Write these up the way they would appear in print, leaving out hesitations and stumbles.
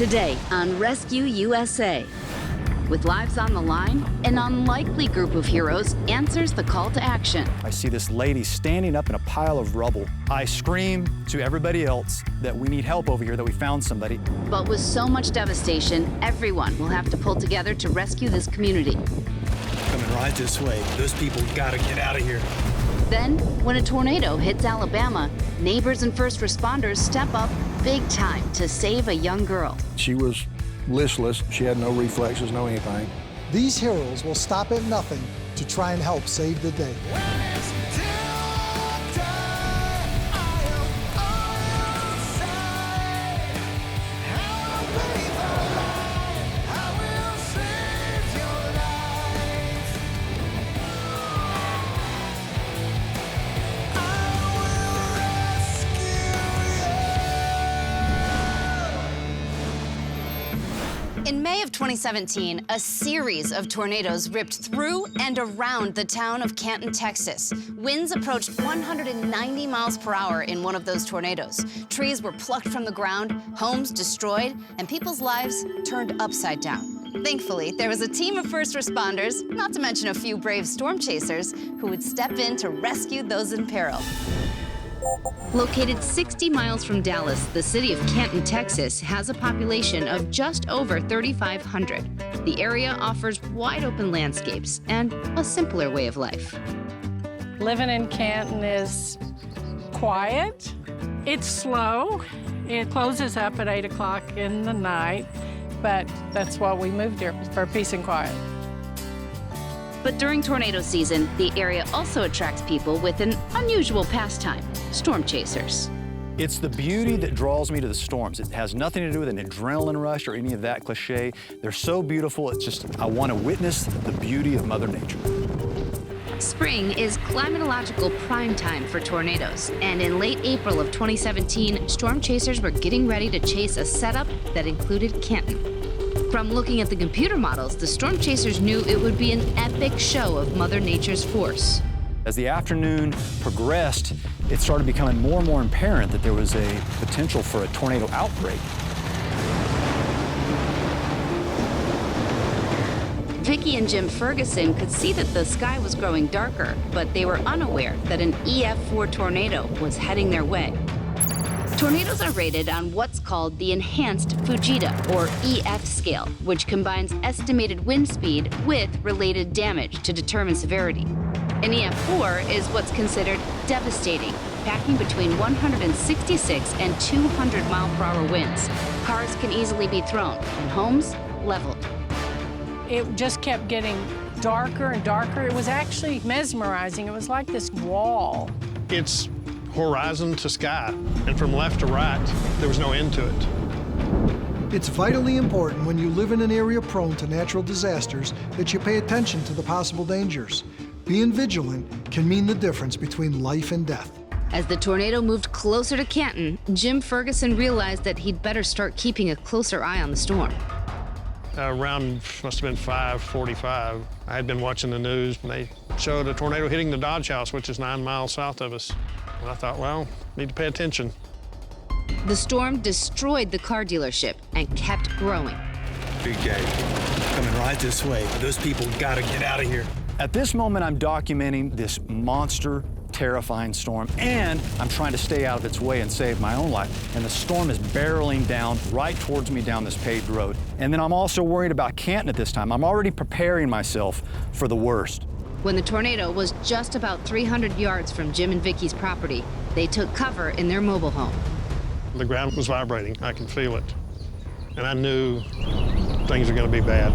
Today on Rescue USA. With lives on the line, an unlikely group of heroes answers the call to action. I see this lady standing up in a pile of rubble. I scream to everybody else that we need help over here, that we found somebody. But with so much devastation, everyone will have to pull together to rescue this community. Coming right this way. Those people gotta get out of here. Then, when a tornado hits Alabama, neighbors and first responders step up big time to save a young girl. She was listless. She had no reflexes, no anything. These heroes will stop at nothing to try and help save the day. In May of 2017, a series of tornadoes ripped through and around the town of Canton, Texas. Winds approached 190 miles per hour in one of those tornadoes. Trees were plucked from the ground, homes destroyed, and people's lives turned upside down. Thankfully, there was a team of first responders, not to mention a few brave storm chasers, who would step in to rescue those in peril. Located 60 miles from Dallas, the city of Canton, Texas, has a population of just over 3,500. The area offers wide-open landscapes and a simpler way of life. Living in Canton is quiet. It's slow. It closes up at 8 o'clock in the night, but that's why we moved here, for peace and quiet. But during tornado season, the area also attracts people with an unusual pastime, storm chasers. It's the beauty that draws me to the storms. It has nothing to do with an adrenaline rush or any of that cliche. They're so beautiful, it's just, I want to witness the beauty of Mother Nature. Spring is climatological prime time for tornadoes, and in late April of 2017, storm chasers were getting ready to chase a setup that included Canton. From looking at the computer models, the storm chasers knew it would be an epic show of Mother Nature's force. As the afternoon progressed, it started becoming more and more apparent that there was a potential for a tornado outbreak. Vicki and Jim Ferguson could see that the sky was growing darker, but they were unaware that an EF4 tornado was heading their way. Tornadoes are rated on what's called the Enhanced Fujita, or EF scale, which combines estimated wind speed with related damage to determine severity. An EF4 is what's considered devastating, packing between 166 and 200 mile-per-hour winds. Cars can easily be thrown, and homes leveled. It just kept getting darker and darker. It was actually mesmerizing. It was like this wall. It's horizon to sky, and from left to right, there was no end to it. It's vitally important when you live in an area prone to natural disasters that you pay attention to the possible dangers. Being vigilant can mean the difference between life and death. As the tornado moved closer to Canton, Jim Ferguson realized that he'd better start keeping a closer eye on the storm. Around, must have been 5:45, I had been watching the news, and they showed a tornado hitting the Dodge House, which is 9 miles south of us. And I thought, well, need to pay attention. The storm destroyed the car dealership and kept growing. Big gate. Coming right this way. Those people gotta get out of here. At this moment, I'm documenting this monster, terrifying storm, and I'm trying to stay out of its way and save my own life. And the storm is barreling down right towards me down this paved road. And then I'm also worried about Canton at this time. I'm already preparing myself for the worst. When the tornado was just about 300 yards from Jim and Vicki's property, they took cover in their mobile home. The ground was vibrating. I can feel it. And I knew things were going to be bad.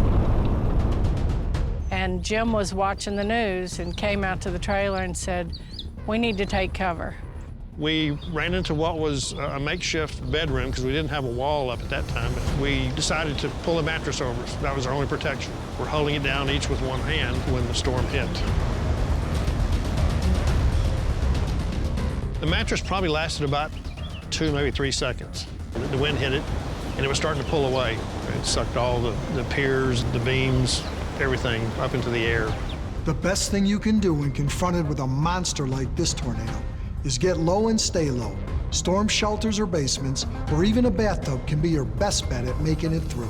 And Jim was watching the news and came out to the trailer and said, "We need to take cover." We ran into what was a makeshift bedroom because we didn't have a wall up at that time. But we decided to pull a mattress over us. That was our only protection. We're holding it down each with one hand when the storm hit. The mattress probably lasted about 2, maybe 3 seconds. The wind hit it, and it was starting to pull away. It sucked all the piers, the beams, everything up into the air. The best thing you can do when confronted with a monster like this tornado is get low and stay low. Storm shelters or basements, or even a bathtub can be your best bet at making it through.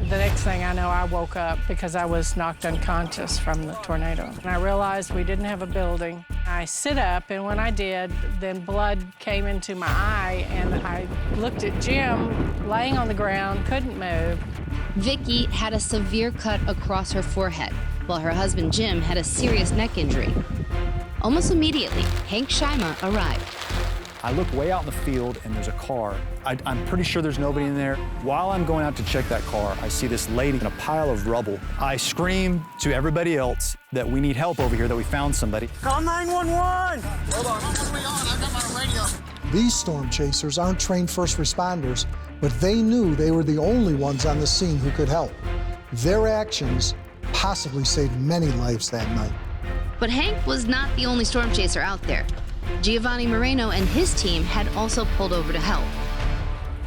The next thing I know, I woke up because I was knocked unconscious from the tornado. And I realized we didn't have a building. I sit up, and when I did, then blood came into my eye, and I looked at Jim laying on the ground, couldn't move. Vicky had a severe cut across her forehead, while her husband Jim had a serious neck injury. Almost immediately, Hank Schima arrived. I look way out in the field, and there's a car. I'm pretty sure there's nobody in there. While I'm going out to check that car, I see this lady in a pile of rubble. I scream to everybody else that we need help over here, that we found somebody. Call 911! Hold on, I got my radio. These storm chasers aren't trained first responders, but they knew they were the only ones on the scene who could help. Their actions possibly saved many lives that night. But Hank was not the only storm chaser out there. Giovanni Moreno and his team had also pulled over to help.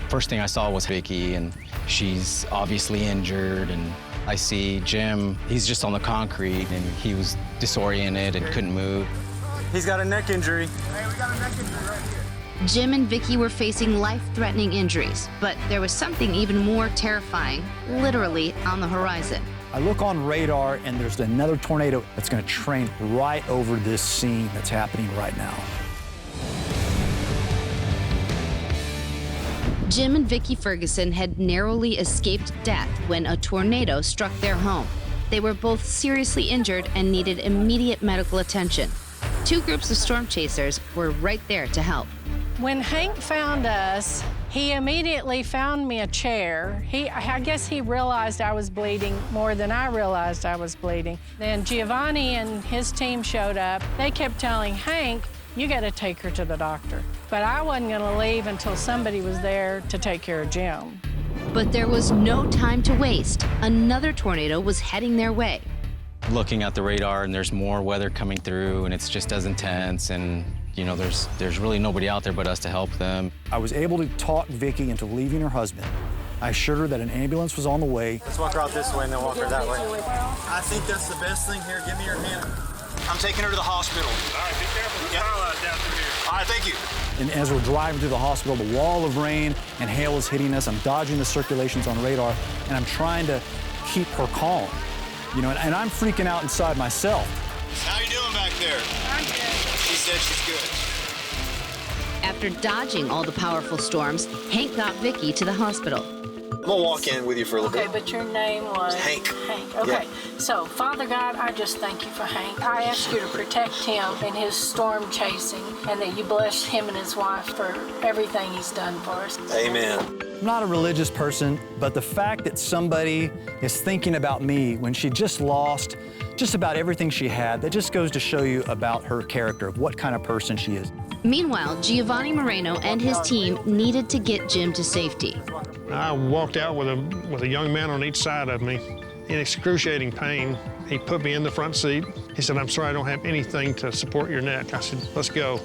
First thing I saw was Vicky, and she's obviously injured, and I see Jim, he's just on the concrete, and he was disoriented and couldn't move. He's got a neck injury. Hey, we got a neck injury right here. Jim and Vicky were facing life-threatening injuries, but there was something even more terrifying, literally on the horizon. I look on radar, and there's another tornado that's going to train right over this scene that's happening right now. Jim and Vicky Ferguson had narrowly escaped death when a tornado struck their home. They were both seriously injured and needed immediate medical attention. Two groups of storm chasers were right there to help. When Hank found us, he immediately found me a chair. I guess he realized I was bleeding more than I realized I was bleeding. Then Giovanni and his team showed up. They kept telling Hank, you gotta take her to the doctor. But I wasn't gonna leave until somebody was there to take care of Jim. But there was no time to waste. Another tornado was heading their way. Looking at the radar, and there's more weather coming through, and it's just as intense, and you know, there's really nobody out there but us to help them. I was able to talk Vicky into leaving her husband. I assured her that an ambulance was on the way. Let's walk her out this way and then walk her that way. I think that's the best thing here. Give me your hand. I'm taking her to the hospital. All right, be careful. There's power lines down through here. All right, thank you. And as we're driving to the hospital, the wall of rain and hail is hitting us. I'm dodging the circulations on radar, and I'm trying to keep her calm. You know, and I'm freaking out inside myself. How you doing back there? I'm good. She said she's good. After dodging all the powerful storms, Hank got Vicky to the hospital. I'm gonna walk in with you for a little Okay, bit. but your name was? Hank. Hank, okay. So, Father God, I just thank you for Hank. I ask you to protect him in his storm chasing, and that you bless him and his wife for everything he's done for us. Amen. I'm not a religious person, but the fact that somebody is thinking about me when she just lost just about everything she had, that just goes to show you about her character, of what kind of person she is. Meanwhile, Giovanni Moreno and his team needed to get Jim to safety. I walked out with a young man on each side of me in excruciating pain. He put me in the front seat. He said, I'm sorry, I don't have anything to support your neck. I said, let's go.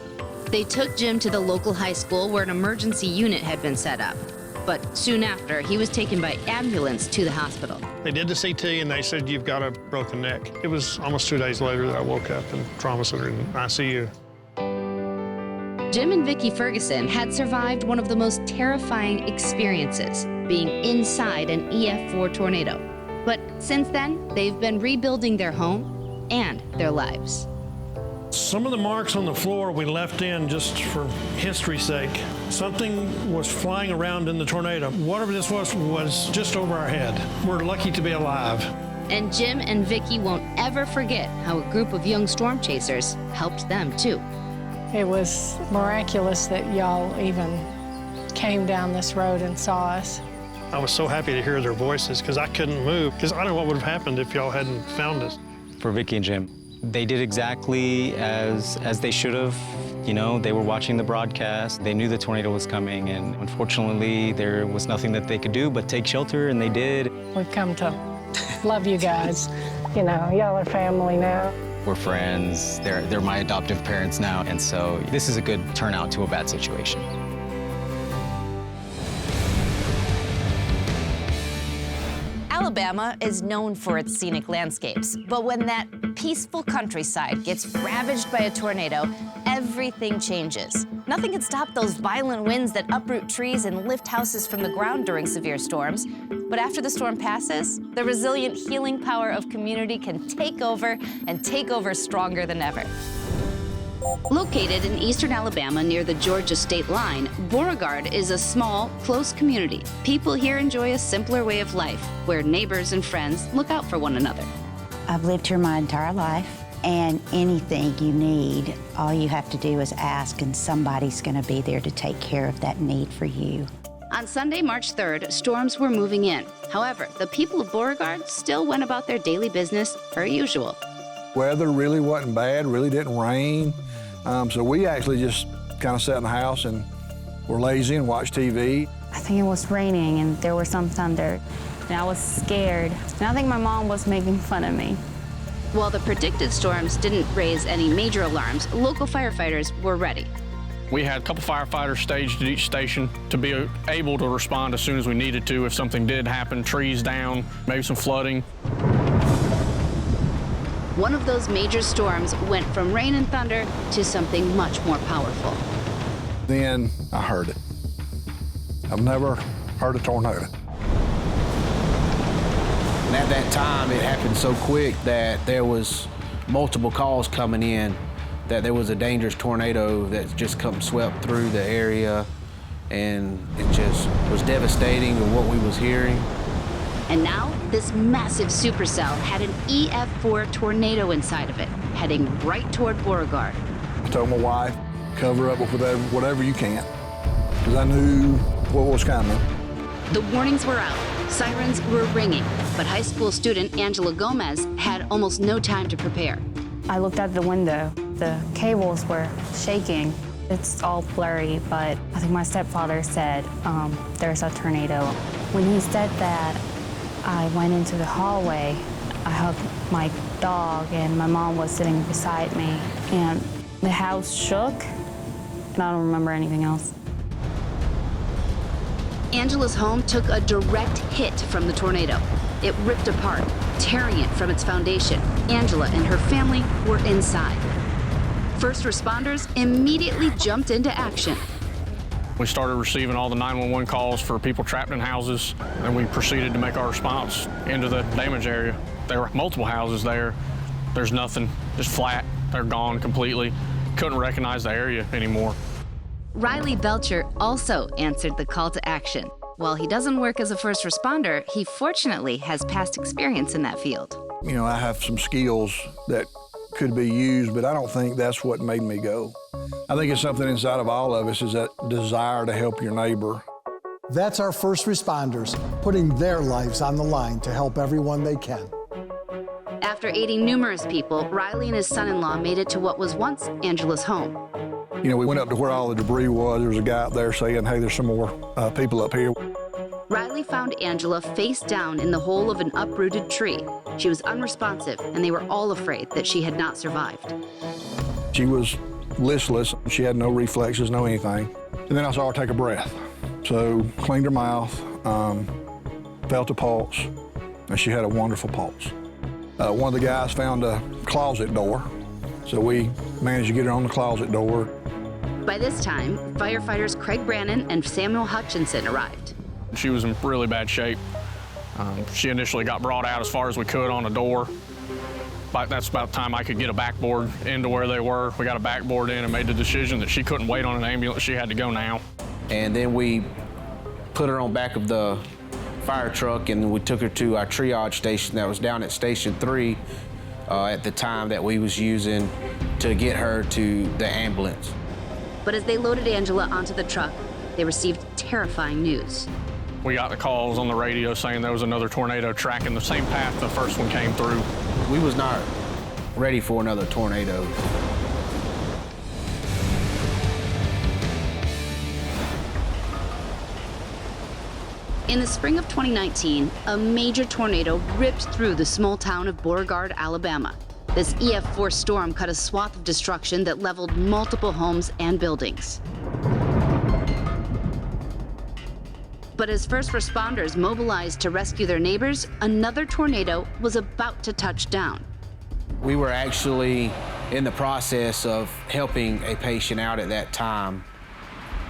They took Jim to the local high school where an emergency unit had been set up. But soon after, he was taken by ambulance to the hospital. They did the CT, and they said, you've got a broken neck. It was almost 2 days later that I woke up in trauma center in ICU. Jim and Vicky Ferguson had survived one of the most terrifying experiences, being inside an EF4 tornado. But since then, they've been rebuilding their home and their lives. Some of the marks on the floor we left in just for history's sake. Something was flying around in the tornado. Whatever this was just over our head. We're lucky to be alive. And Jim and Vicky won't ever forget how a group of young storm chasers helped them too. It was miraculous that y'all even came down this road and saw us. I was so happy to hear their voices because I couldn't move, because I don't know what would have happened if y'all hadn't found us. For Vicky and Jim, they did exactly as they should have. You know, they were watching the broadcast. They knew the tornado was coming, and unfortunately, there was nothing that they could do but take shelter, and they did. We've come to love you guys. You know, y'all are family now. We're friends. They're my adoptive parents now, and so this is a good turnout to a bad situation. Alabama is known for its scenic landscapes, but when that peaceful countryside gets ravaged by a tornado, everything changes. Nothing can stop those violent winds that uproot trees and lift houses from the ground during severe storms. But after the storm passes, the resilient healing power of community can take over, and take over stronger than ever. Located in eastern Alabama near the Georgia state line, Beauregard is a small, close community. People here enjoy a simpler way of life, where neighbors and friends look out for one another. I've lived here my entire life, and anything you need, all you have to do is ask, and somebody's going to be there to take care of that need for you. On Sunday, March 3rd, storms were moving in. However, the people of Beauregard still went about their daily business per usual. Weather really wasn't bad, really didn't rain. So we actually just kind of sat in the house and were lazy and watched TV. I think it was raining and there was some thunder, and I was scared. And I think my mom was making fun of me. While the predicted storms didn't raise any major alarms, local firefighters were ready. We had a couple firefighters staged at each station to be able to respond as soon as we needed to if something did happen, trees down, maybe some flooding. One of those major storms went from rain and thunder to something much more powerful. Then I heard it. I've never heard a tornado. And at that time, it happened so quick that there was multiple calls coming in that there was a dangerous tornado that just come swept through the area, and it just was devastating to what we was hearing. And now, this massive supercell had an EF4 tornado inside of it, heading right toward Beauregard. I told my wife, cover up with whatever you can, because I knew what was coming. The warnings were out, sirens were ringing, but high school student Angela Gomez had almost no time to prepare. I looked out the window. The cables were shaking. It's all blurry, but I think my stepfather said there's a tornado. When he said that, I went into the hallway. I hugged my dog, and my mom was sitting beside me, and the house shook, and I don't remember anything else. Angela's home took a direct hit from the tornado. It ripped apart, tearing it from its foundation. Angela and her family were inside. First responders immediately jumped into action. We started receiving all the 911 calls for people trapped in houses, and we proceeded to make our response into the damage area. There were multiple houses there. There's nothing, just flat. They're gone completely. Couldn't recognize the area anymore. Riley Belcher also answered the call to action. While he doesn't work as a first responder, he fortunately has past experience in that field. You know, I have some skills that could be used, but I don't think that's what made me go. I think it's something inside of all of us, is that desire to help your neighbor. That's our first responders, putting their lives on the line to help everyone they can. After aiding numerous people, Riley and his son-in-law made it to what was once Angela's home. You know, we went up to where all the debris was. There was a guy up there saying, hey, there's some more people up here. Riley found Angela face down in the hole of an uprooted tree. She was unresponsive, and they were all afraid that she had not survived. She was listless. She had no reflexes, no anything. And then I saw her take a breath. So cleaned her mouth, felt a pulse, and she had a wonderful pulse. One of the guys found a closet door, so we managed to get her on the closet door. By this time, firefighters Craig Brannon and Samuel Hutchinson arrived. She was in really bad shape. She initially got brought out as far as we could on a door. But that's about the time I could get a backboard into where they were. We got a backboard in and made the decision that she couldn't wait on an ambulance. She had to go now. And then we put her on back of the fire truck, and we took her to our triage station that was down at Station 3 at the time that we was using to get her to the ambulance. But as they loaded Angela onto the truck, they received terrifying news. We got the calls on the radio saying there was another tornado tracking the same path the first one came through. We was not ready for another tornado. In the spring of 2019, a major tornado ripped through the small town of Beauregard, Alabama. This EF4 storm cut a swath of destruction that leveled multiple homes and buildings. But as first responders mobilized to rescue their neighbors, another tornado was about to touch down. We were actually in the process of helping a patient out at that time.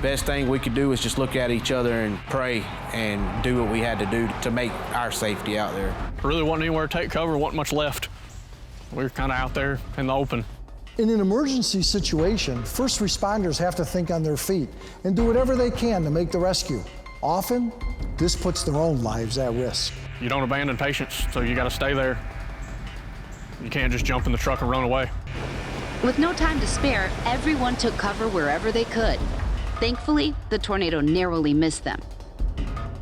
Best thing we could do is just look at each other and pray and do what we had to do to make our safety out there. Really wasn't anywhere to take cover, wasn't much left. We were kind of out there in the open. In an emergency situation, first responders have to think on their feet and do whatever they can to make the rescue. Often, this puts their own lives at risk. You don't abandon patients, so you got to stay there. You can't just jump in the truck and run away. With no time to spare, everyone took cover wherever they could. Thankfully, the tornado narrowly missed them.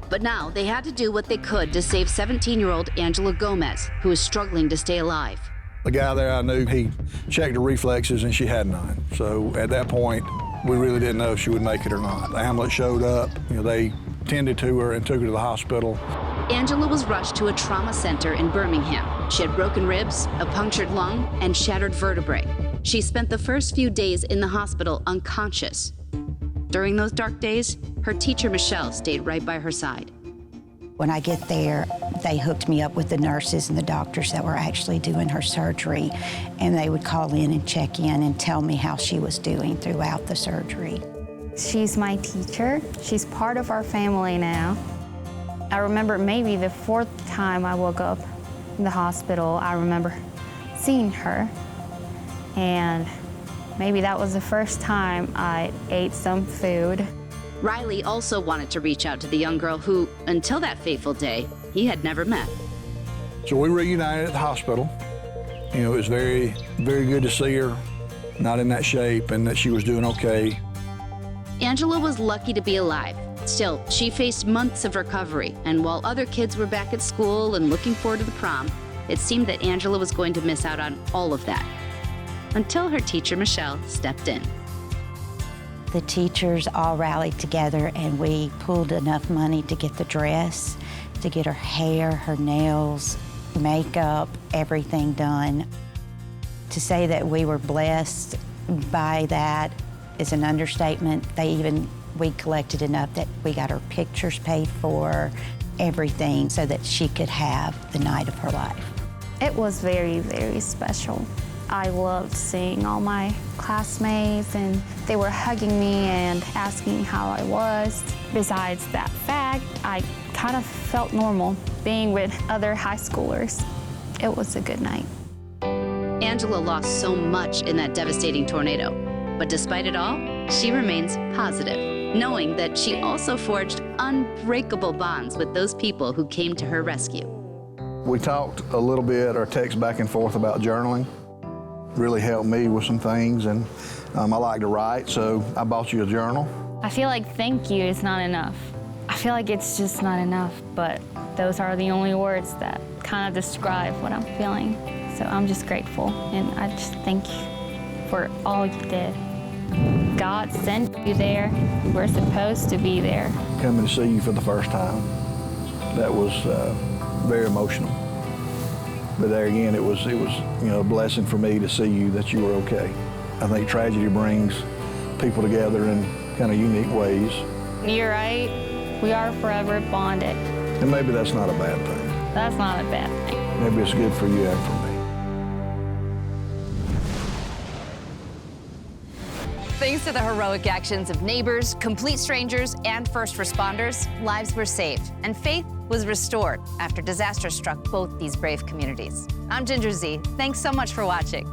But now they had to do what they could to save 17-year-old Angela Gomez, who was struggling to stay alive. The guy there, I knew, he checked her reflexes and she had none. So at that point, we really didn't know if she would make it or not. The ambulance showed up, they tended to her and took her to the hospital. Angela was rushed to a trauma center in Birmingham. She had broken ribs, a punctured lung, and shattered vertebrae. She spent the first few days in the hospital unconscious. During those dark days, her teacher, Michelle, stayed right by her side. When I get there, they hooked me up with the nurses and the doctors that were actually doing her surgery, and they would call in and check in and tell me how she was doing throughout the surgery. She's my teacher. She's part of our family now. I remember maybe the 4th time I woke up in the hospital, I remember seeing her, and maybe that was the first time I ate some food. Riley also wanted to reach out to the young girl who, until that fateful day, he had never met. So we reunited at the hospital. It was very, very good to see her, not in that shape, and that she was doing okay. Angela was lucky to be alive. Still, she faced months of recovery, and while other kids were back at school and looking forward to the prom, it seemed that Angela was going to miss out on all of that. Until her teacher, Michelle, stepped in. The teachers all rallied together and we pulled enough money to get the dress, to get her hair, her nails, makeup, everything done. To say that we were blessed by that is an understatement. We collected enough that we got her pictures paid for, everything, so that she could have the night of her life. It was very, very special. I loved seeing all my classmates, and they were hugging me and asking how I was. Besides that fact, I kind of felt normal being with other high schoolers. It was a good night. Angela lost so much in that devastating tornado, but despite it all, she remains positive, knowing that she also forged unbreakable bonds with those people who came to her rescue. We talked a little bit or text back and forth about journaling. Really helped me with some things, and I like to write, so I bought you a journal. I feel like thank you is not enough. I feel like it's just not enough, but those are the only words that kind of describe what I'm feeling. So I'm just grateful, and I just thank you for all you did. God sent you there. You were supposed to be there. Coming to see you for the first time, that was very emotional. But there again, it was a blessing for me to see you, that you were okay. I think tragedy brings people together in kind of unique ways. You're right. We are forever bonded. And maybe that's not a bad thing. That's not a bad thing. Maybe it's good for you and for me. Thanks to the heroic actions of neighbors, complete strangers, and first responders, lives were saved, and faith was restored after disaster struck both these brave communities. I'm Ginger Z. Thanks so much for watching.